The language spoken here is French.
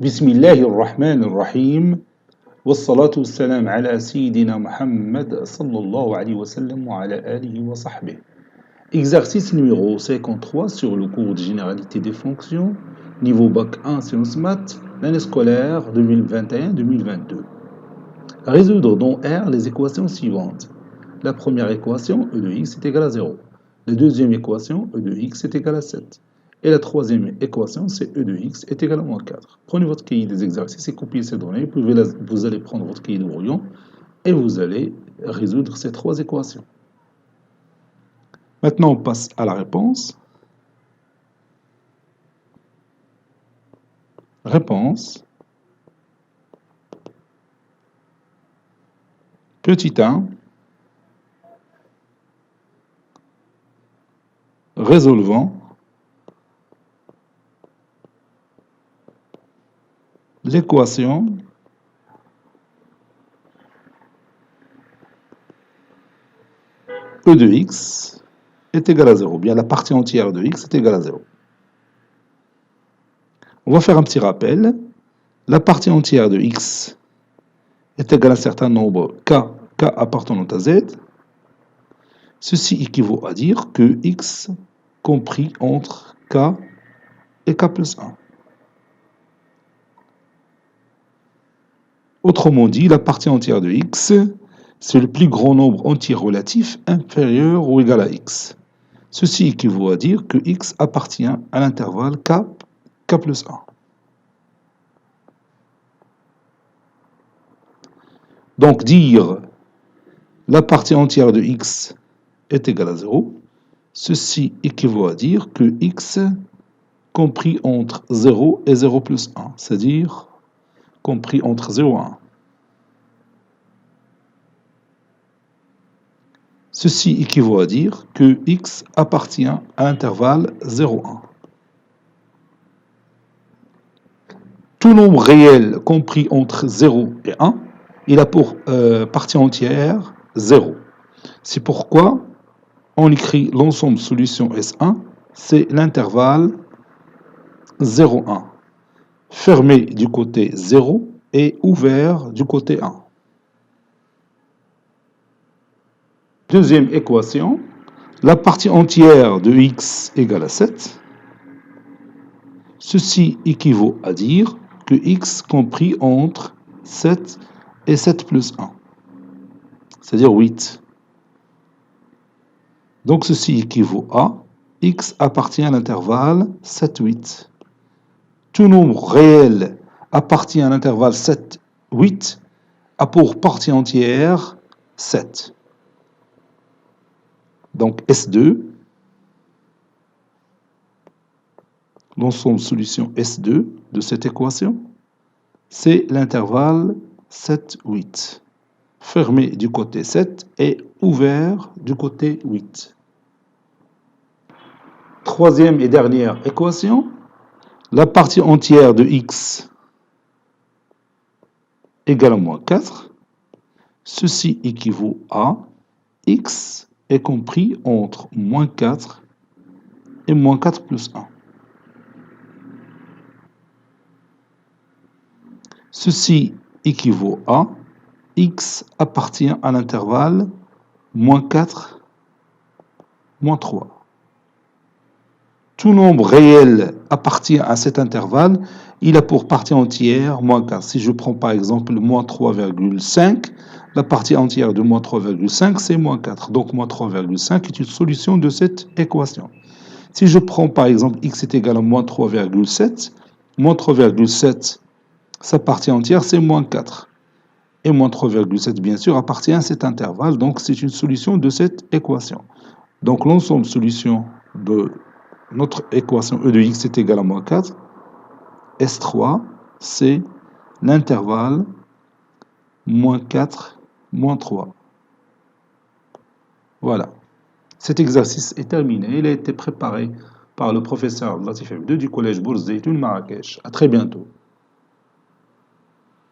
بسم الله الرحمن الرحيم والصلاة والسلام على سيدنا Muhammad sallallahu alayhi wa sallam wa ala alihi wa sahbihi. Exercice numéro 53 sur le cours de généralité des fonctions, niveau bac 1 sciences maths, l'année scolaire 2021-2022. Résoudre dans R les équations suivantes. La première équation, e de x est égal à 0. La deuxième équation, e de x est égal à 7. Et la troisième équation, c'est e de x est égal à moins 4. Prenez votre cahier des exercices et copiez ces données. Vous allez prendre votre cahier de brouillon et vous allez résoudre ces trois équations. Maintenant, on passe à la réponse. Réponse. Petit 1. Résolvant l'équation e de x est égal à 0. Bien, la partie entière de x est égale à 0. On va faire un petit rappel. La partie entière de x est égale à un certain nombre k appartenant à z. Ceci équivaut à dire que x compris entre k et k plus 1. Autrement dit, la partie entière de x, c'est le plus grand nombre entier relatif inférieur ou égal à x. Ceci équivaut à dire que x appartient à l'intervalle k plus 1. Donc dire la partie entière de x est égale à 0, ceci équivaut à dire que x compris entre 0 et 0 plus 1, c'est-à-dire compris entre 0 et 1. Ceci équivaut à dire que x appartient à l'intervalle 0,1. Tout nombre réel compris entre 0 et 1, il a pour partie entière 0. C'est pourquoi on écrit l'ensemble solution S1, c'est l'intervalle 0,1, fermé du côté 0 et ouvert du côté 1. Deuxième équation, la partie entière de x égale à 7. Ceci équivaut à dire que x compris entre 7 et 7 plus 1, c'est-à-dire 8. Donc ceci équivaut à x appartient à l'intervalle 7, 8. Tout nombre réel appartient à l'intervalle 7, 8 a pour partie entière 7. Donc S2, l'ensemble solution S2 de cette équation, c'est l'intervalle 7, 8, fermé du côté 7 et ouvert du côté 8. Troisième et dernière équation, la partie entière de x égale à moins 4. Ceci équivaut à x est compris entre moins 4 et moins 4 plus 1. Ceci équivaut à x appartient à l'intervalle moins 4, moins 3. Tout nombre réel appartient à cet intervalle, il a pour partie entière moins 4. Si je prends par exemple moins 3,5, la partie entière de moins 3,5 c'est moins 4. Donc moins 3,5 est une solution de cette équation. Si je prends par exemple x est égal à moins 3,7, sa partie entière c'est moins 4. Et moins 3,7 bien sûr appartient à cet intervalle, donc c'est une solution de cette équation. Donc l'ensemble solution de notre équation e de x est égal à moins 4, S3 c'est l'intervalle moins 4, moins 3. Voilà. Cet exercice est terminé. Il a été préparé par le professeur Latif Abdou du collège Bourz Zeytoun Marrakech. À très bientôt.